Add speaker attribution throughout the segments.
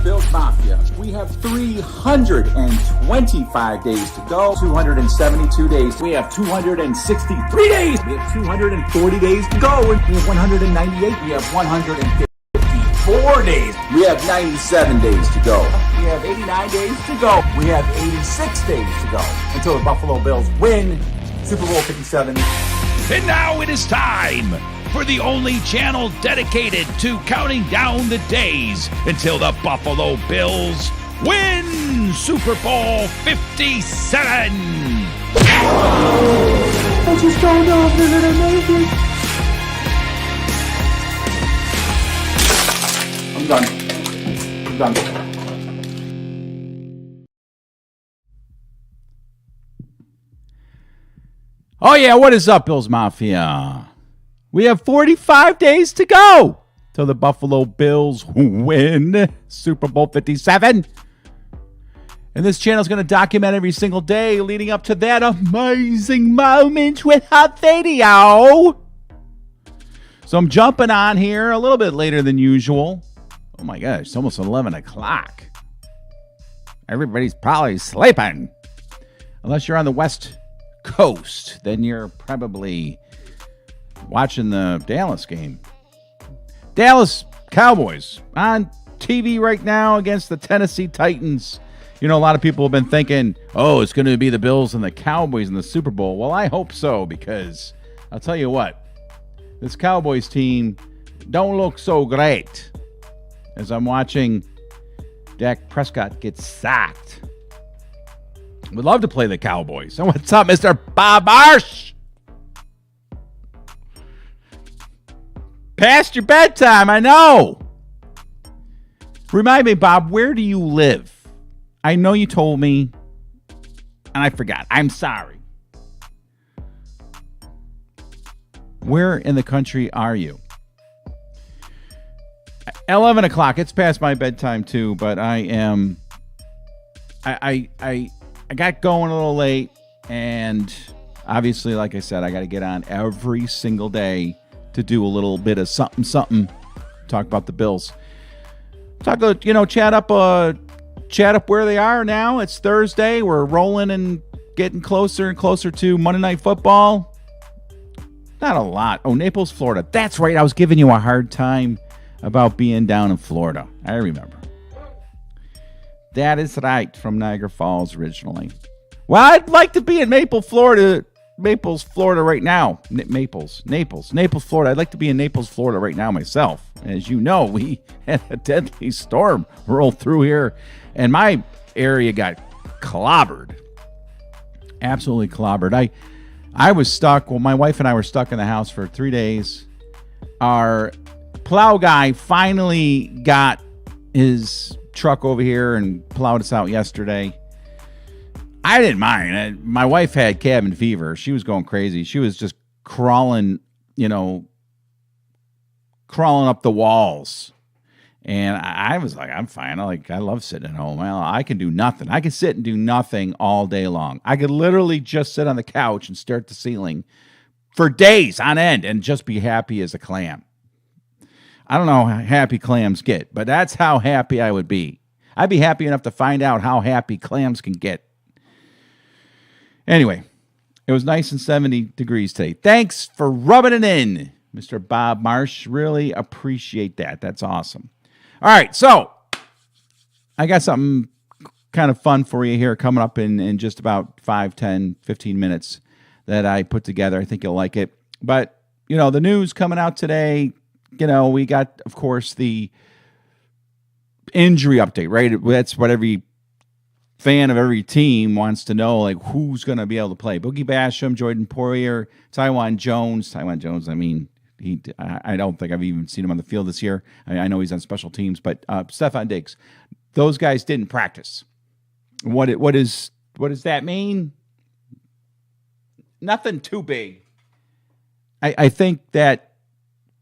Speaker 1: Bills Mafia. We have 325 days to go, 272 days. We have 263 days. We have 240 days to go. We have 198. We have 154 days. We have 97 days to go. We have 89 days to go. We have 86 days to go until the Buffalo Bills win Super Bowl 57.
Speaker 2: And now it is time for the only channel dedicated to counting down the days until the Buffalo Bills win Super Bowl 57.
Speaker 3: I just don't know if they're going to make
Speaker 1: it. I'm done.
Speaker 4: Oh, yeah, what is up, Bills Mafia? We have 45 days to go till the Buffalo Bills win Super Bowl 57. And this channel is going to document every single day leading up to that amazing moment with a video. So I'm jumping on here a little bit later than usual. Oh, my gosh, it's almost 11 o'clock. Everybody's probably sleeping. Unless you're on the West Coast, then you're probably watching the Dallas game. Dallas Cowboys on TV right now against the Tennessee Titans. You know, a lot of people have been thinking, oh, it's going to be the Bills and the Cowboys in the Super Bowl. Well, I hope so, because I'll tell you what, this Cowboys team don't look so great as I'm watching Dak Prescott get sacked. Would love to play the Cowboys. So what's up, Mr. Bob Marsh? Past your bedtime, I know. Remind me, Bob, where do you live? I know you told me, and I forgot. I'm sorry. Where in the country are you? 11 o'clock. It's past my bedtime, too, but I am... I got going a little late, and obviously, like I said, I got to get on every single day to do a little bit of something, talk about the Bills. Chat up where they are now. It's Thursday. We're rolling and getting closer and closer to Monday Night Football. Not a lot. Oh, Naples, Florida. That's right. I was giving you a hard time about being down in Florida. I remember. That is right, from Niagara Falls originally. Well, I'd like to be in Naples, Florida right now. Naples, Florida. I'd like to be in Naples, Florida right now myself. As you know, we had a deadly storm roll through here, and my area got clobbered. Absolutely clobbered. I was stuck. Well, my wife and I were stuck in the house for 3 days. Our plow guy finally got his truck over here and plowed us out yesterday. I didn't mind. My wife had cabin fever. She was going crazy. She was just crawling up the walls. And I was like, I'm fine. I love sitting at home. Well, I can do nothing. I can sit and do nothing all day long. I could literally just sit on the couch and stare at the ceiling for days on end and just be happy as a clam. I don't know how happy clams get, but that's how happy I would be. I'd be happy enough to find out how happy clams can get. Anyway, it was nice and 70 degrees today. Thanks for rubbing it in, Mr. Bob Marsh. Really appreciate that. That's awesome. All right, so I got something kind of fun for you here coming up in just about 5, 10, 15 minutes that I put together. I think you'll like it. But, the news coming out today, we got, of course, the injury update, right? That's what every fan of every team wants to know, like, who's going to be able to play. Boogie Basham, Jordan Poyer, Taiwan Jones, I mean, I don't think I've even seen him on the field this year. I know he's on special teams, but Stephon Diggs. Those guys didn't practice. What does that mean? Nothing too big. I think that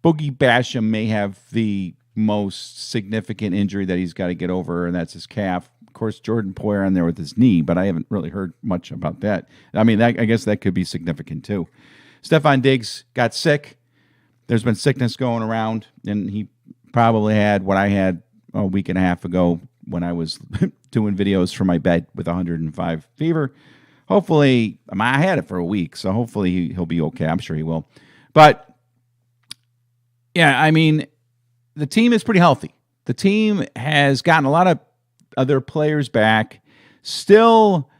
Speaker 4: Boogie Basham may have the most significant injury that he's got to get over, and that's his calf. Of course, Jordan Poyer on there with his knee, but I haven't really heard much about that. I mean, I guess that could be significant too. Stephon Diggs got sick. There's been sickness going around, and he probably had what I had a week and a half ago, when I was doing videos from my bed with 105 fever. Hopefully, I had it for a week, so hopefully he'll be okay. I'm sure he will. But, yeah, I mean, the team is pretty healthy. The team has gotten a lot of other players back. Still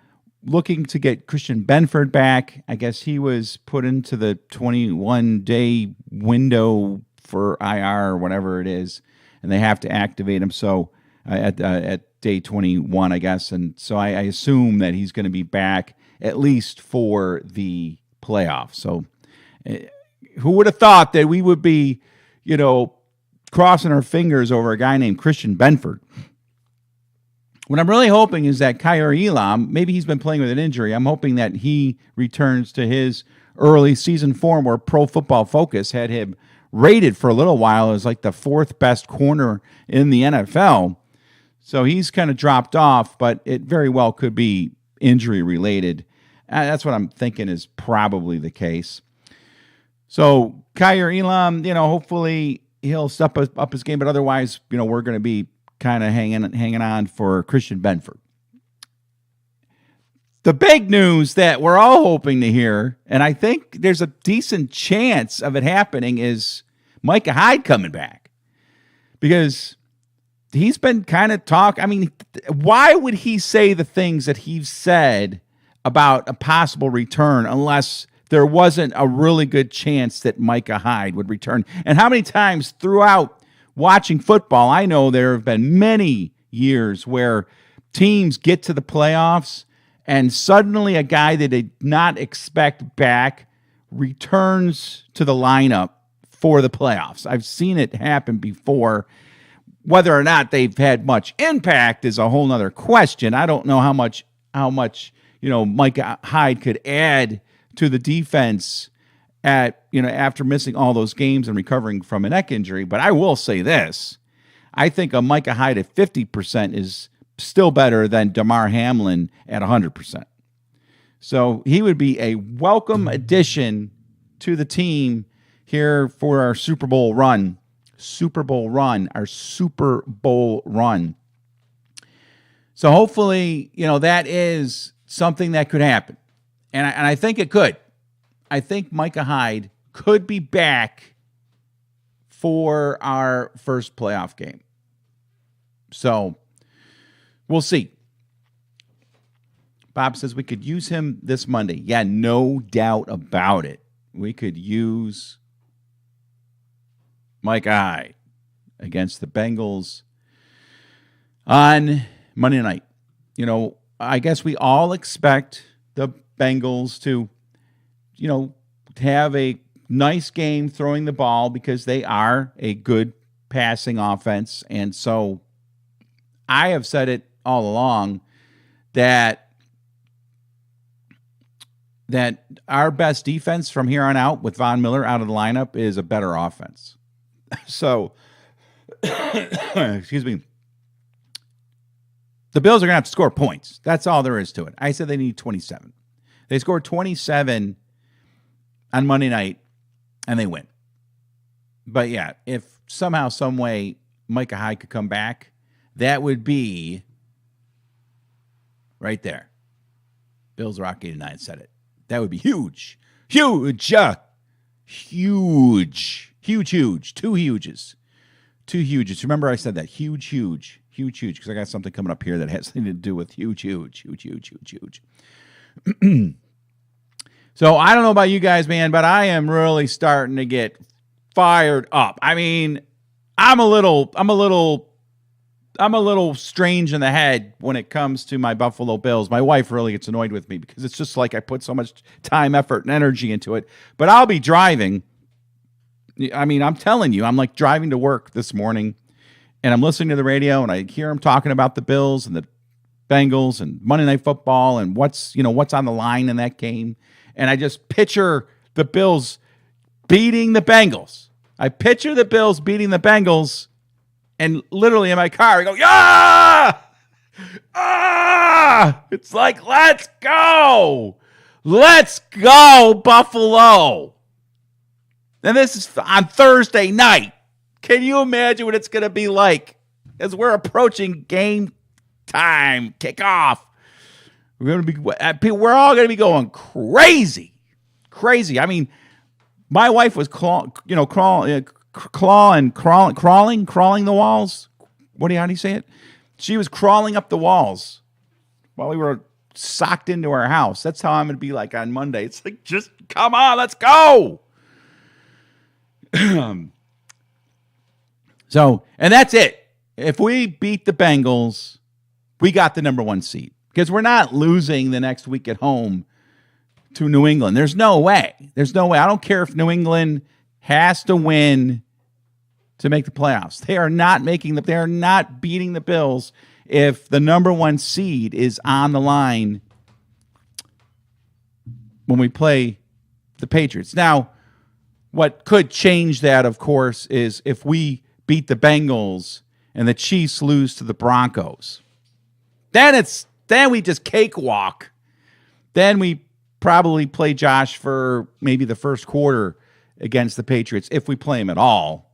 Speaker 4: looking to get Christian Benford back. I guess he was put into the 21-day window for IR or whatever it is, and they have to activate him. So at day 21, I guess. And so I assume that he's going to be back at least for the playoffs. So who would have thought that we would be, crossing our fingers over a guy named Christian Benford? What I'm really hoping is that Kaiir Elam, maybe he's been playing with an injury. I'm hoping that he returns to his early season form where Pro Football Focus had him rated for a little while as like the fourth best corner in the NFL. So he's kind of dropped off, but it very well could be injury related. That's what I'm thinking is probably the case. So Kaiir Elam, hopefully he'll step up his game, but otherwise, we're going to be kind of hanging on for Christian Benford. The big news that we're all hoping to hear, and I think there's a decent chance of it happening, is Micah Hyde coming back. Because he's been kind of why would he say the things that he's said about a possible return unless there wasn't a really good chance that Micah Hyde would return? And how many times throughout watching football, I know there have been many years where teams get to the playoffs and suddenly a guy that they did not expect back returns to the lineup for the playoffs. I've seen it happen before. Whether or not they've had much impact is a whole nother question. I don't know how much Micah Hyde could add to the defense after missing all those games and recovering from a neck injury. But I will say this. I think a Micah Hyde at 50% is still better than Damar Hamlin at 100%. So he would be a welcome addition to the team here for our Super Bowl run. So hopefully, that is something that could happen. And I think it could. I think Micah Hyde could be back for our first playoff game. So we'll see. Bob says we could use him this Monday. Yeah, no doubt about it. We could use Micah Hyde against the Bengals on Monday night. I guess we all expect the Bengals to have a nice game throwing the ball because they are a good passing offense. And so I have said it all along that our best defense from here on out with Von Miller out of the lineup is a better offense. So, excuse me. The Bills are going to have to score points. That's all there is to it. I said they need 27. They scored 27 on Monday night, and they win. But, yeah, if somehow, some way Micah Hyde could come back, that would be right there. Bills Rock 89 said it. That would be huge. Huge. Huge. Two huges. Remember I said that. Huge. Because I got something coming up here that has something to do with huge. So I don't know about you guys, man, but I am really starting to get fired up. I mean, I'm a little strange in the head when it comes to my Buffalo Bills. My wife really gets annoyed with me because it's just like I put so much time, effort, and energy into it. But I'll be driving. I mean, I'm telling you, I'm like driving to work this morning, and I'm listening to the radio, and I hear them talking about the Bills and the Bengals and Monday Night Football and what's on the line in that game. And I just picture the Bills beating the Bengals. I picture the Bills beating the Bengals, and literally in my car, I go, yeah! Ah! It's like, let's go! Let's go, Buffalo! And this is on Thursday night. Can you imagine what it's going to be like as we're approaching game time kickoff. We're all gonna be going crazy. I mean, my wife was crawling the walls. How do you say it? She was crawling up the walls while we were socked into our house. That's how I'm gonna be like on Monday. It's like, just come on, let's go. So, and that's it. If we beat the Bengals, we got the number 1 seed. Because we're not losing the next week at home to New England. There's no way. I don't care if New England has to win to make the playoffs. They are not beating the Bills if the number 1 seed is on the line when we play the Patriots. Now, what could change that, of course, is if we beat the Bengals and the Chiefs lose to the Broncos. Then we just cakewalk. Then we probably play Josh for maybe the first quarter against the Patriots, if we play him at all.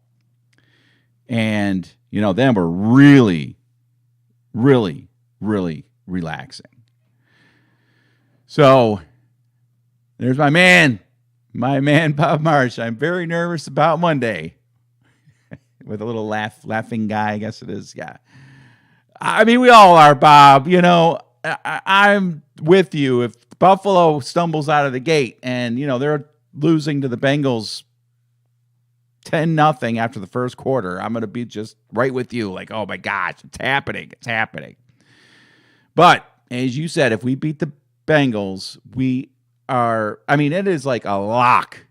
Speaker 4: And, then we're really, really, really relaxing. So, there's my man, Bob Marsh. I'm very nervous about Monday. With a little laughing guy, I guess it is. Yeah. I mean, we all are, Bob. I'm with you. If Buffalo stumbles out of the gate and, they're losing to the Bengals 10-0 after the first quarter, I'm going to be just right with you. Like, oh my gosh, it's happening. But as you said, if we beat the Bengals, it is like a lock.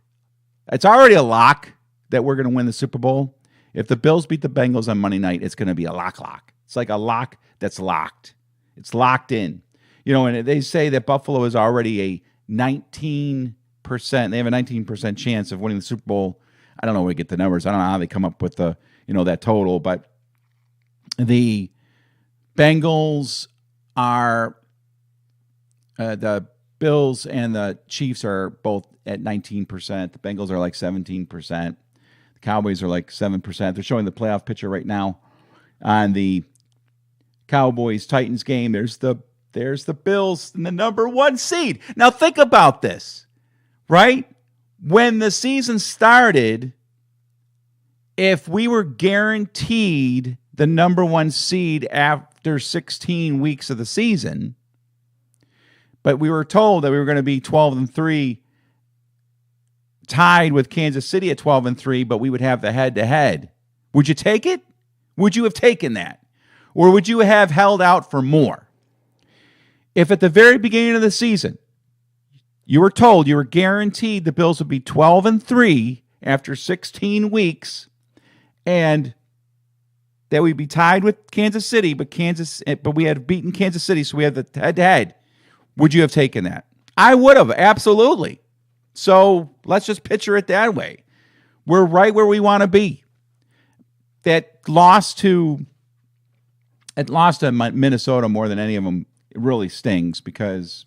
Speaker 4: It's already a lock that we're going to win the Super Bowl. If the Bills beat the Bengals on Monday night, it's going to be a lock. It's like a lock that's locked. It's locked in. And they say that Buffalo is already a 19%. They have a 19% chance of winning the Super Bowl. I don't know where to get the numbers. I don't know how they come up with that total. But the Bengals are, the Bills and the Chiefs are both at 19%. The Bengals are like 17%. Cowboys are like 7%. They're showing the playoff picture right now on the Cowboys-Titans game. There's the Bills and the number 1 seed. Now think about this, right? When the season started, if we were guaranteed the number 1 seed after 16 weeks of the season, but we were told that we were going to be 12-3, tied with Kansas City at 12-3, but we would have the head-to-head. Would you take it? Would you have taken that? Or would you have held out for more? If at the very beginning of the season, you were told, you were guaranteed the Bills would be 12-3 after 16 weeks, and that we'd be tied with Kansas City, but we had beaten Kansas City, so we had the head-to-head. Would you have taken that? I would have, absolutely. So let's just picture it that way. We're right where we want to be. That loss to Minnesota more than any of them, it really stings because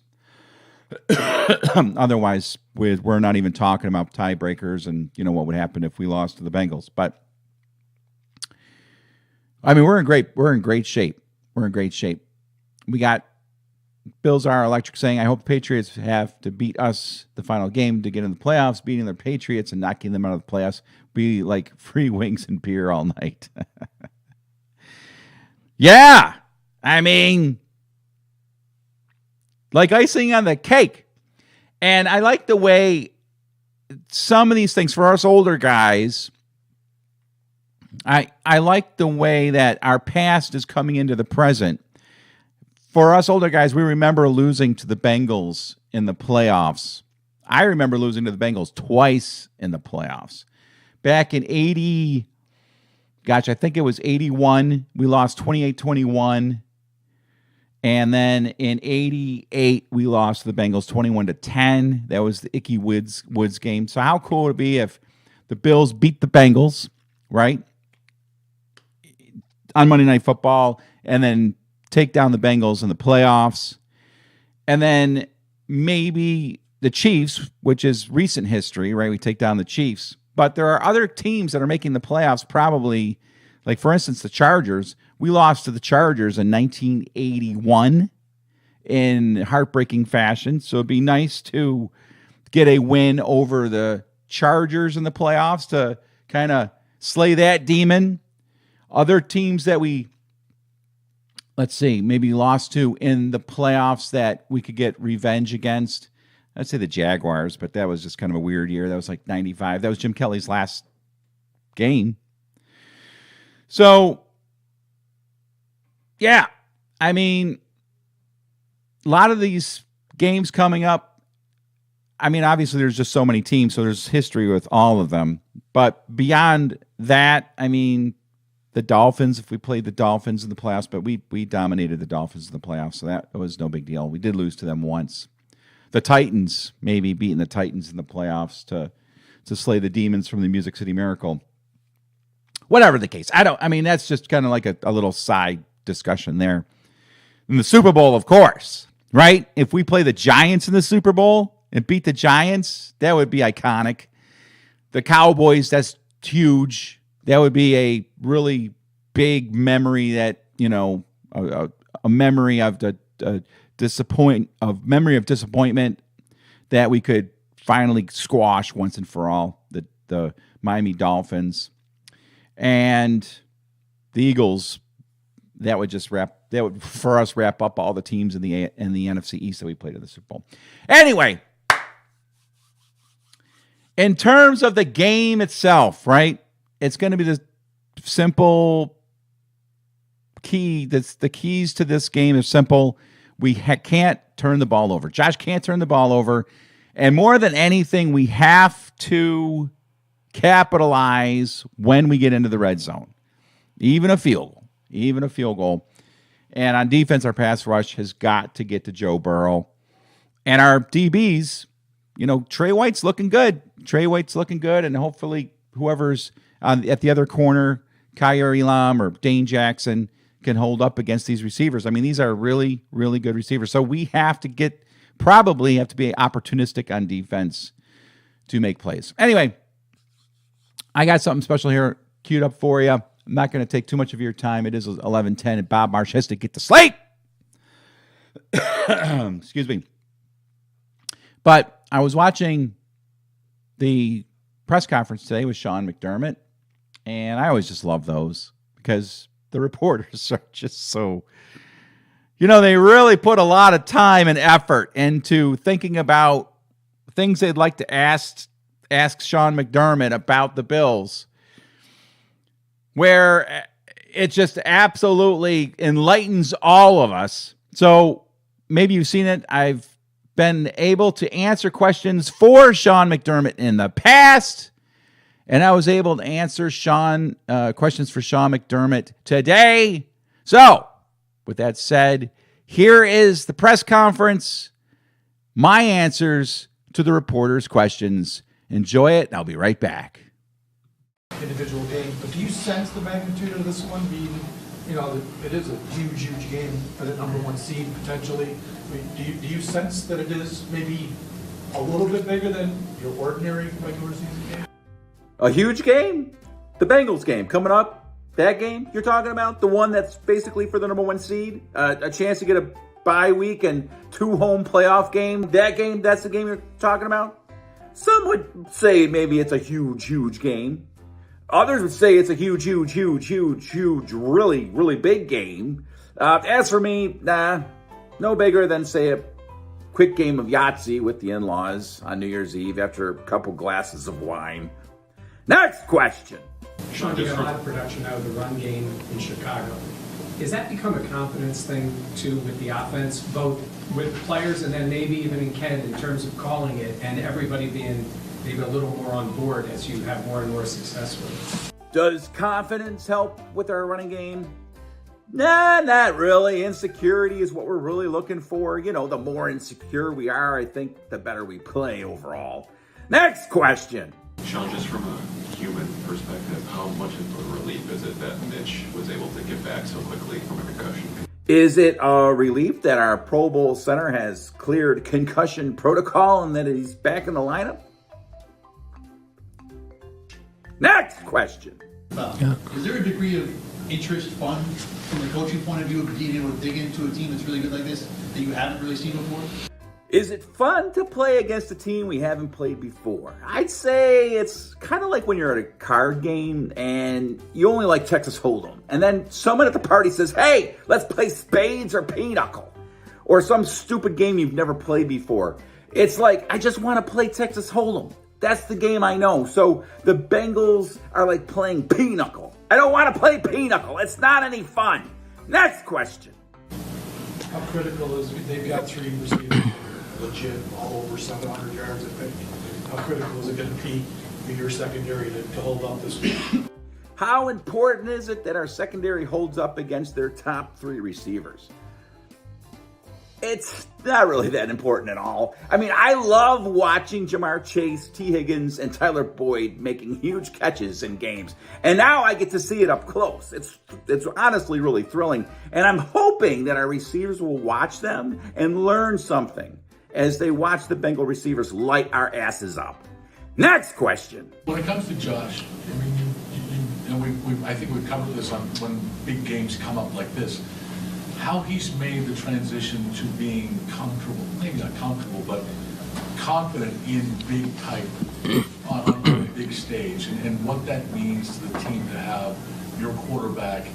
Speaker 4: otherwise we're not even talking about tiebreakers and what would happen if we lost to the Bengals. But I mean, we're in great shape. We got Bills are electric saying, I hope the Patriots have to beat us the final game to get in the playoffs. Beating the Patriots and knocking them out of the playoffs be like free wings and beer all night. Yeah. I mean, like icing on the cake. And I like the way some of these things for us older guys, I like the way that our past is coming into the present. For us older guys, we remember losing to the Bengals in the playoffs. I remember losing to the Bengals twice in the playoffs. Back in I think it was 81, we lost 28-21. And then in 88, we lost to the Bengals 21-10. That was the Ickey Woods game. So how cool would it be if the Bills beat the Bengals, right? On Monday Night Football, and then take down the Bengals in the playoffs. And then maybe the Chiefs, which is recent history, right? We take down the Chiefs. But there are other teams that are making the playoffs probably, like for instance, the Chargers, we lost to the Chargers in 1981 in heartbreaking fashion. So it'd be nice to get a win over the Chargers in the playoffs to kind of slay that demon. Other teams that we, let's see, maybe lost to in the playoffs that we could get revenge against. I'd say the Jaguars, but that was just kind of a weird year. That was like 95. That was Jim Kelly's last game. So, yeah, I mean, a lot of these games coming up, I mean, obviously there's just so many teams, so there's history with all of them. But beyond that, I mean, the Dolphins, if we played the Dolphins in the playoffs, but we dominated the Dolphins in the playoffs, so that was no big deal. We did lose to them once. The Titans, maybe beating the Titans in the playoffs to slay the demons from the Music City Miracle. Whatever the case. I mean, that's just kind of like a little side discussion there. In the Super Bowl, of course, right? If we play the Giants in the Super Bowl and beat the Giants, that would be iconic. The Cowboys, that's huge. That would be a really big memory that, you know, a memory of the memory of disappointment that we could finally squash once and for all. The Miami Dolphins and the Eagles, that would for us wrap up all the teams in the NFC East that we played in the Super Bowl. Anyway, in terms of the game itself, right? It's going to be the simple key. The keys to this game are simple. We can't turn the ball over. Josh can't turn the ball over. And more than anything, we have to capitalize when we get into the red zone. Even a field goal. And on defense, our pass rush has got to get to Joe Burrow. And our DBs, you know, Trey White's looking good. And hopefully whoever's at the other corner, Kyer Elam or Dane Jackson, can hold up against these receivers. I mean, these are really, really good receivers. So we probably have to be opportunistic on defense to make plays. Anyway, I got something special here queued up for you. I'm not going to take too much of your time. It is 11:10, and Bob Marsh has to get to sleep. Excuse me. But I was watching the press conference today with Sean McDermott, and I always just love those because the reporters are just so, you know, they really put a lot of time and effort into thinking about things they'd like to ask Sean McDermott about the Bills, where it just absolutely enlightens all of us. So maybe you've seen it. I've been able to answer questions for Sean McDermott in the past, and I was able to answer questions for Sean McDermott today. So, with that said, here is the press conference, my answers to the reporters' questions. Enjoy it, and I'll be right back.
Speaker 3: Individual game, but do you sense the magnitude of this one being, you know, it is a huge game for the number one seed potentially? I mean, do you sense that it is maybe a little bit bigger than your ordinary regular season game?
Speaker 1: A huge game? The Bengals game coming up. That game you're talking about? The one that's basically for the number one seed? A chance to get a bye week and 2 home playoff games? That game, that's the game you're talking about? Some would say maybe it's a huge game. Others would say it's a huge, really, really big game. As for me, no bigger than, say, a quick game of Yahtzee with the in-laws on New Year's Eve after a couple glasses of wine. Next question.
Speaker 5: Sean, you got a lot of production out of the run game in Chicago. Has that become a confidence thing, too, with the offense, both with players and then maybe even in Ken in terms of calling it and everybody being maybe a little more on board as you have more and more success with it?
Speaker 1: Does confidence help with our running game? Nah, not really. Insecurity is what we're really looking for. You know, the more insecure we are, I think the better we play overall. Next question.
Speaker 6: Sean, just from a human perspective, how much of a relief is it that Mitch was able to get back so quickly from a concussion?
Speaker 1: Is it a relief that our Pro Bowl center has cleared concussion protocol and that he's back in the lineup? Next question.
Speaker 7: Is there a degree of interest, fun, from the coaching point of view of being able to dig into a team that's really good like this that you haven't really seen before?
Speaker 1: Is it fun to play against a team we haven't played before? I'd say it's kind of like when you're at a card game and you only like Texas Hold'em. And then someone at the party says, hey, let's play spades or pinochle. Or some stupid game you've never played before. It's like, I just want to play Texas Hold'em. That's the game I know. So the Bengals are like playing pinochle. I don't want to play pinochle. It's not any fun. Next question.
Speaker 3: How critical is, they've got 3 receivers, legit, all over 700 yards, I think. How critical is it going to be for your secondary to hold up this week?
Speaker 1: How important is it that our secondary holds up against their top 3 receivers? It's not really that important at all. I mean, I love watching Jamar Chase, T. Higgins, and Tyler Boyd making huge catches in games. And now I get to see it up close. It's honestly really thrilling. And I'm hoping that our receivers will watch them and learn something as they watch the Bengal receivers light our asses up. Next question.
Speaker 8: When it comes to Josh, I mean, I think we've covered this on when big games come up like this. How he's made the transition to being comfortable, maybe not comfortable, but confident in big type on a big stage, and what that means to the team to have your quarterback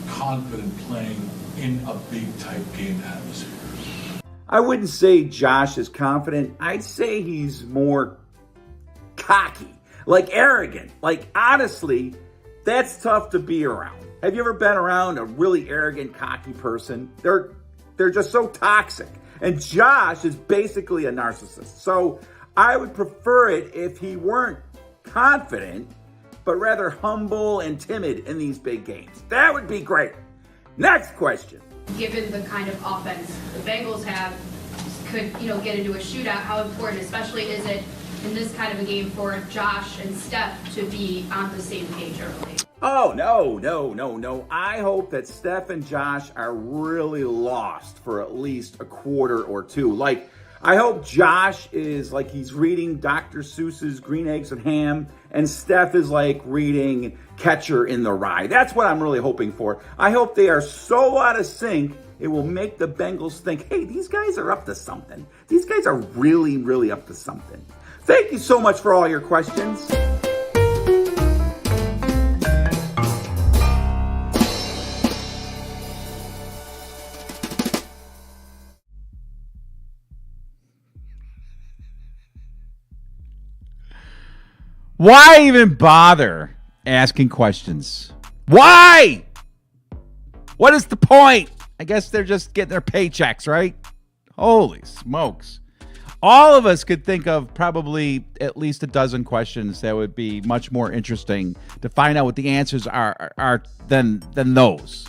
Speaker 8: confident playing in a big type game atmosphere.
Speaker 1: I wouldn't say Josh is confident. I'd say he's more cocky, like arrogant. Like, honestly, that's tough to be around. Have you ever been around a really arrogant, cocky person? They're just so toxic. And Josh is basically a narcissist. So I would prefer it if he weren't confident, but rather humble and timid in these big games. That would be great. Next question.
Speaker 9: Given the kind of offense the Bengals have, could get into a shootout, how important, especially is it in this kind of a game, for Josh and Steph to be on the same page early?
Speaker 1: Oh, no. I hope that Steph and Josh are really lost for at least a quarter or two. Like, I hope Josh is like he's reading Dr. Seuss's Green Eggs and Ham, and Steph is like reading Catcher in the Rye. That's what I'm really hoping for. I hope they are so out of sync, it will make the Bengals think, hey, these guys are up to something. These guys are really, really up to something. Thank you so much for all your questions.
Speaker 4: Why even bother asking questions? Why? What is the point? I guess they're just getting their paychecks, right? Holy smokes. All of us could think of probably at least a dozen questions that would be much more interesting to find out what the answers are than those.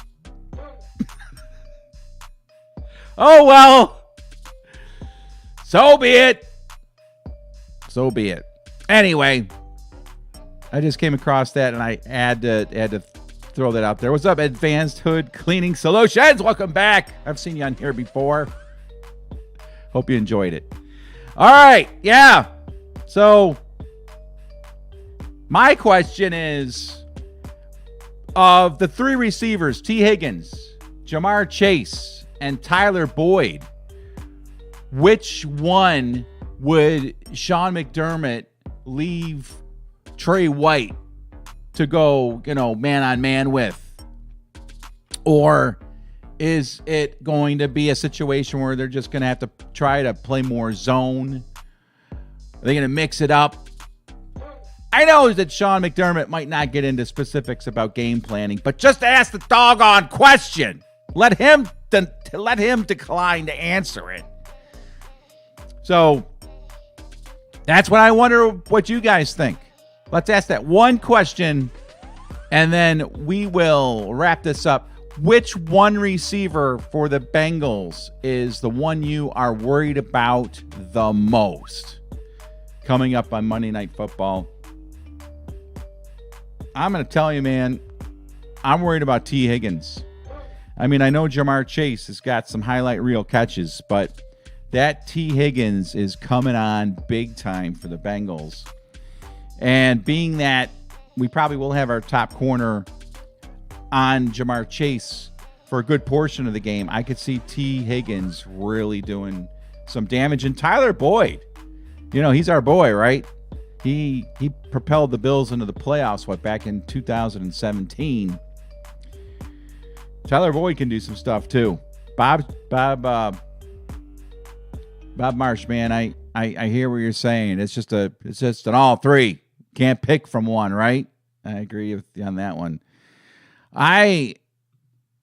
Speaker 4: Oh, well. So be it. So be it. Anyway, I just came across that and I had to throw that out there. What's up, Advanced Hood Cleaning Solutions? Welcome back. I've seen you on here before. Hope you enjoyed it. All right. Yeah. So my question is, of the 3 receivers, T. Higgins, Jamar Chase, and Tyler Boyd, which one would Sean McDermott leave Trey White to go, man on man with? Or is it going to be a situation where they're just going to have to try to play more zone? Are they going to mix it up? I know that Sean McDermott might not get into specifics about game planning, but just ask the doggone question. Let him decline to answer it. So that's what I wonder what you guys think. Let's ask that one question, and then we will wrap this up. Which one receiver for the Bengals is the one you are worried about the most? Coming up on Monday Night Football. I'm going to tell you, man, I'm worried about T. Higgins. I mean, I know Jamar Chase has got some highlight reel catches, but that T. Higgins is coming on big time for the Bengals. And being that we probably will have our top corner on Jamar Chase for a good portion of the game. I could see T. Higgins really doing some damage. And Tyler Boyd, he's our boy, right? He propelled the Bills into the playoffs, back in 2017. Tyler Boyd can do some stuff too. Bob Marsh, man, I hear what you're saying. It's just an all three. Can't pick from one, right? I agree with you on that one. I'm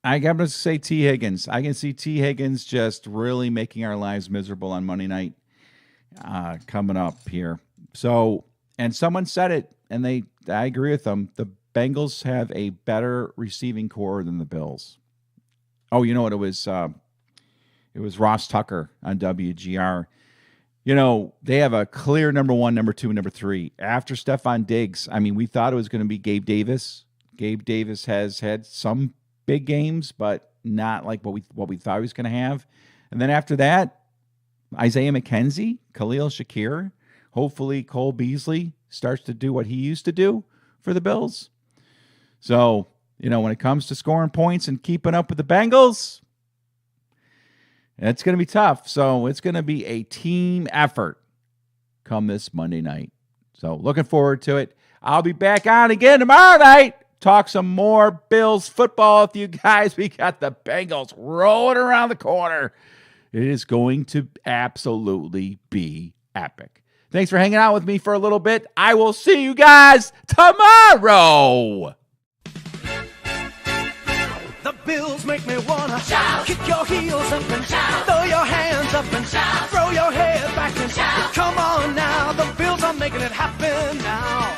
Speaker 4: going to say T. Higgins. I can see T. Higgins just really making our lives miserable on Monday night coming up here. So, and someone said it, and I agree with them. The Bengals have a better receiving core than the Bills. Oh, you know what? It was Ross Tucker on WGR. They have a clear number one, number two, and number three. After Stephon Diggs, we thought it was going to be Gabe Davis. Gabe Davis has had some big games, but not like what we thought he was going to have. And then after that, Isaiah McKenzie, Khalil Shakir, hopefully Cole Beasley starts to do what he used to do for the Bills. So, when it comes to scoring points and keeping up with the Bengals, it's going to be tough. So it's going to be a team effort come this Monday night. So looking forward to it. I'll be back on again tomorrow night. Talk some more Bills football with you guys. We got the Bengals rolling around the corner. It is going to absolutely be epic. Thanks for hanging out with me for a little bit. I will see you guys tomorrow.
Speaker 10: The Bills make me wanna shout, kick your heels up and shout, throw your hands up and shout, throw your head back and shout. Come on now, the Bills are making it happen now.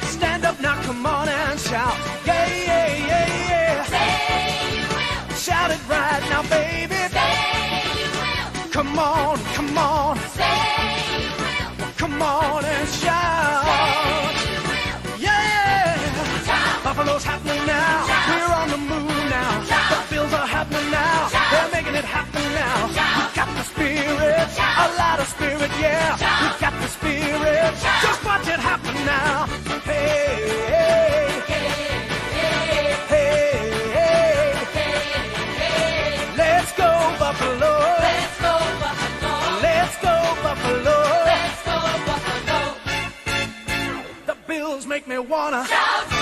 Speaker 10: Stand up now, come on and shout, yeah, yeah, yeah, yeah. Say you will. Shout it right now, baby. Say you will. Come on, come on. Say you will. Come on and shout. Say you will. Yeah. Shout. Buffalo's happening now. Shout. We're on the move now. Shout. The Bills are happening now. Shout. They're making it happen now. Shout. We got the spirit, shout. A lot of spirit, yeah. Shout. We got the spirit. Shout. Just watch it happen now. Hey, hey, hey, hey, hey. Let's go Buffalo. Let's go Buffalo. Let's go Buffalo. Let's go Buffalo. The Bills make me wanna shout.